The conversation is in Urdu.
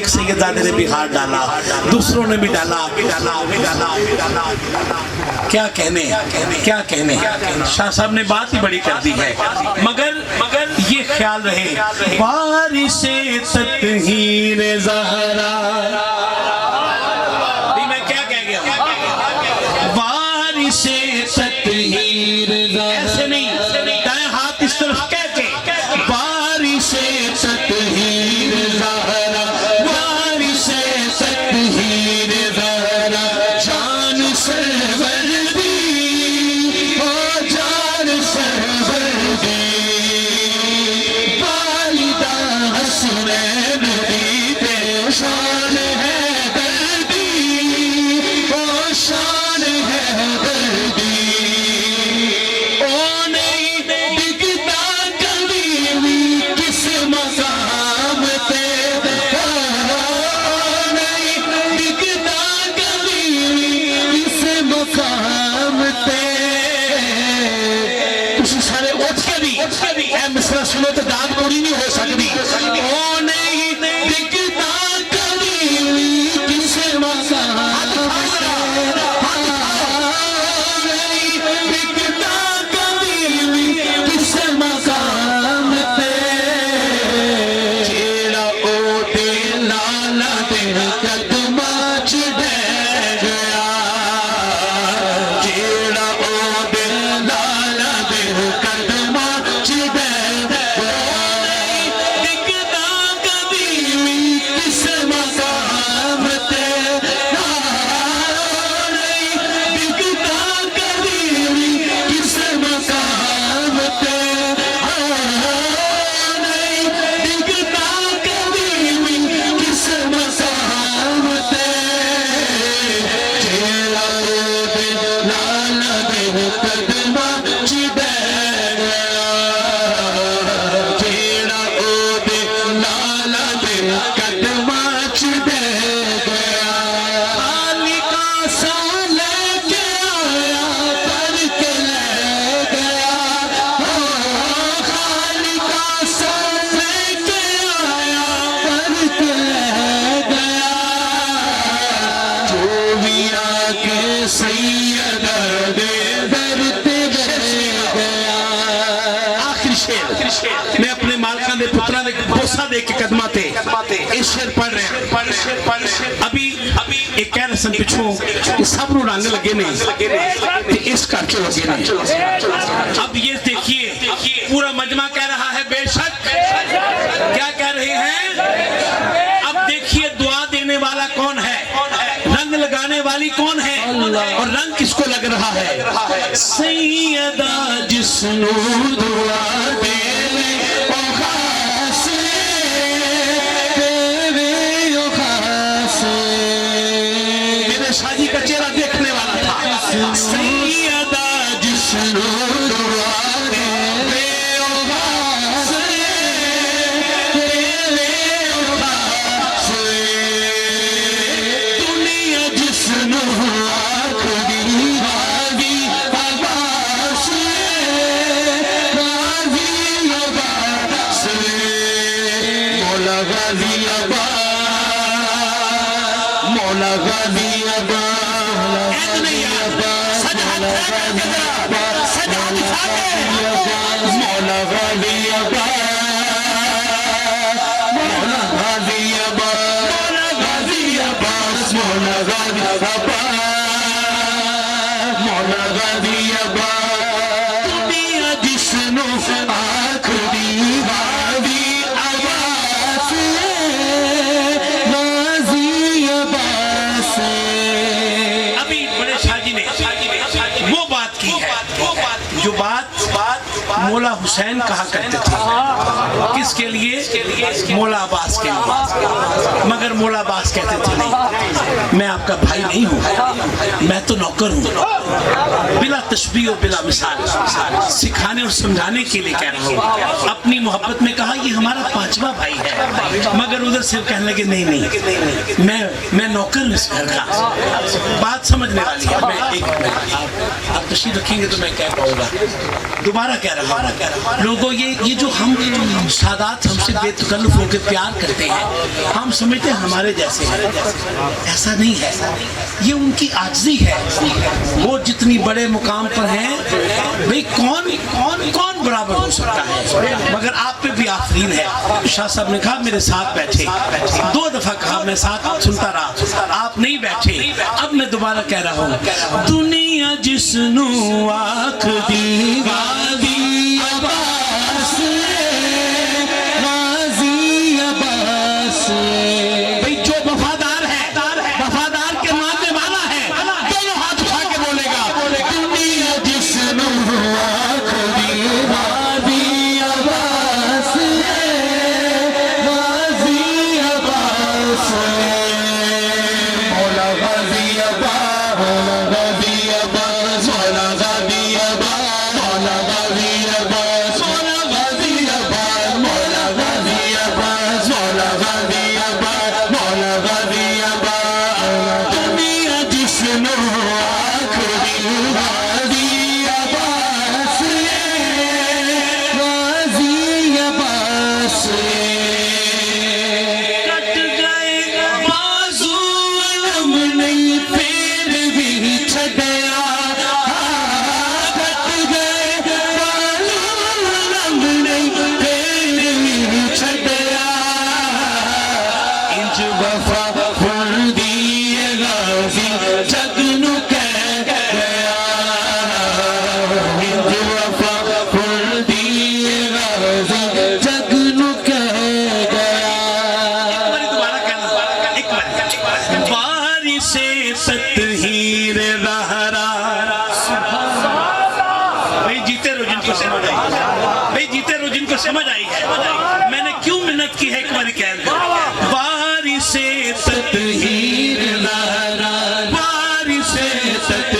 ایک سیدزادے نے بھی ہاتھ ڈالا، دوسروں نے بھی ڈالا، کیا کہنے شاہ صاحب نے بات ہی بڑی کر دی ہے، مگر یہ خیال رہے بارش تطہیر زہرا، میں کیا کہہ گیا بارش تطہیر زہرا، ایسے نہیں دائیں ہاتھ اس طرف کہہ کے بارش تطہیر زہرا، بارش تطہیر زہرا، جان سرور دی او جان سرور دی، والدہ حسنین دی بے شان ہے دردی، او شان ہے دردی، او نہیں ڈگتا کبھی بھی کس مقام پہ، او نہیں ڈگتا کبھی بھی کس مقام پہ، تسی سارے اٹھ کے بھی اے مصرع سنو تو داد پوری نہیں ہو سکتی، او نہیں ڈگتا کبھی بھی کس مقام میں اپنے مالکان دے پترہ دے بوسہ دے کے قدمہ تے اس شیر پڑھ رہے ہیں، ابھی ایک کہہ رسن پچھوں کہ سب رو رانگ لگے نہیں اس کا چلو لگے نہیں، اب یہ دیکھئے پورا مجمع کہہ رہا ہے بے شک، کیا کہہ رہے ہیں؟ اب دیکھئے دعا دینے والا کون ہے، رنگ لگانے والی کون ہے، اور رنگ کس کو لگ رہا ہے؟ سیدہ جسنو دعا دے شاہی کا چہرہ دیکھنے والا تھا، سیدہ جسنو دعا دے دنیا جسنو آخری غازی عباس مولا غازی عباس، مولا غازی جو بات مولا حسین کہا کرتے تھے، کس کے لیے؟ مولا عباس کے لیے، مگر مولا عباس کہتے تھے نہیں، میں آپ کا بھائی نہیں ہوں، میں تو نوکر ہوں، بلا تشبیہ و بلا مثال سکھانے اور سمجھانے کے لیے کہہ رہا ہوں، اپنی محبت میں کہا یہ ہمارا پانچواں بھائی ہے، مگر ادھر سے کہنے لگے نہیں میں نوکر ہوں اس گھر کا، بات سمجھنے والی ہے، میں ایک آپ تشریف رکھیں گے تو میں کہہ پاؤں گا، دوبارہ کہہ رہا رہا ہوں لوگوں یہ جو ہم سادات ہم سے بے تکلف ہو کے پیار کرتے ہیں ہم سمجھتے ہیں ہمارے جیسے ہیں، ایسا نہیں ہے، یہ ان کی عاجزی ہے۔ وہ جتنی بڑے مقام پر ہیں بھئی کون برابر ہو سکتا ہے، مگر آپ پہ بھی آفرین ہے۔ شاہ صاحب نے کہا میرے ساتھ بیٹھے، 2 دفعہ کہا میں ساتھ سنتا رہا، آپ نہیں بیٹھے، اب میں دوبارہ کہہ رہا ہوں دنیا جس نو آکھ دی غازی عباس غازی عباس، بھئی جو وفادار ہے وفادار کے ماننے والا ہے دونوں ہاتھ اٹھا کے بولے گا دنیا جس نو آکھ دی غازی عباس غازی عباس، مولا غازی عباس، مولا غازی عباس، مولا غازی عباس، مولا غازی عباس، مولا غازی عباس، مولا غازی عباس، مولا غازی عباس، مولا غازی عباس، دنیا جس نو آکھ دی غازی عباس غازی عباس، کٹ گئے بازو علم نہیں پھر بھی چھڈیا، کٹ گئے بازو علم نہیں پھر بھی چھڈیا، انج وفا خلدی غازی جگ نو کہہ گیا، انج وفا خلدی غازی جگ نو کہہ گیا۔ وارث تطہیر زہرا، بھئی جیتے رو جن کو سمجھ آئی ہے، بھئی جیتے رو جن کو سمجھ آئی ہے، میں نے کیوں منت کی ہے ایک بار کہہ دوں، وارث تطہیر زہرا، وارث تطہیر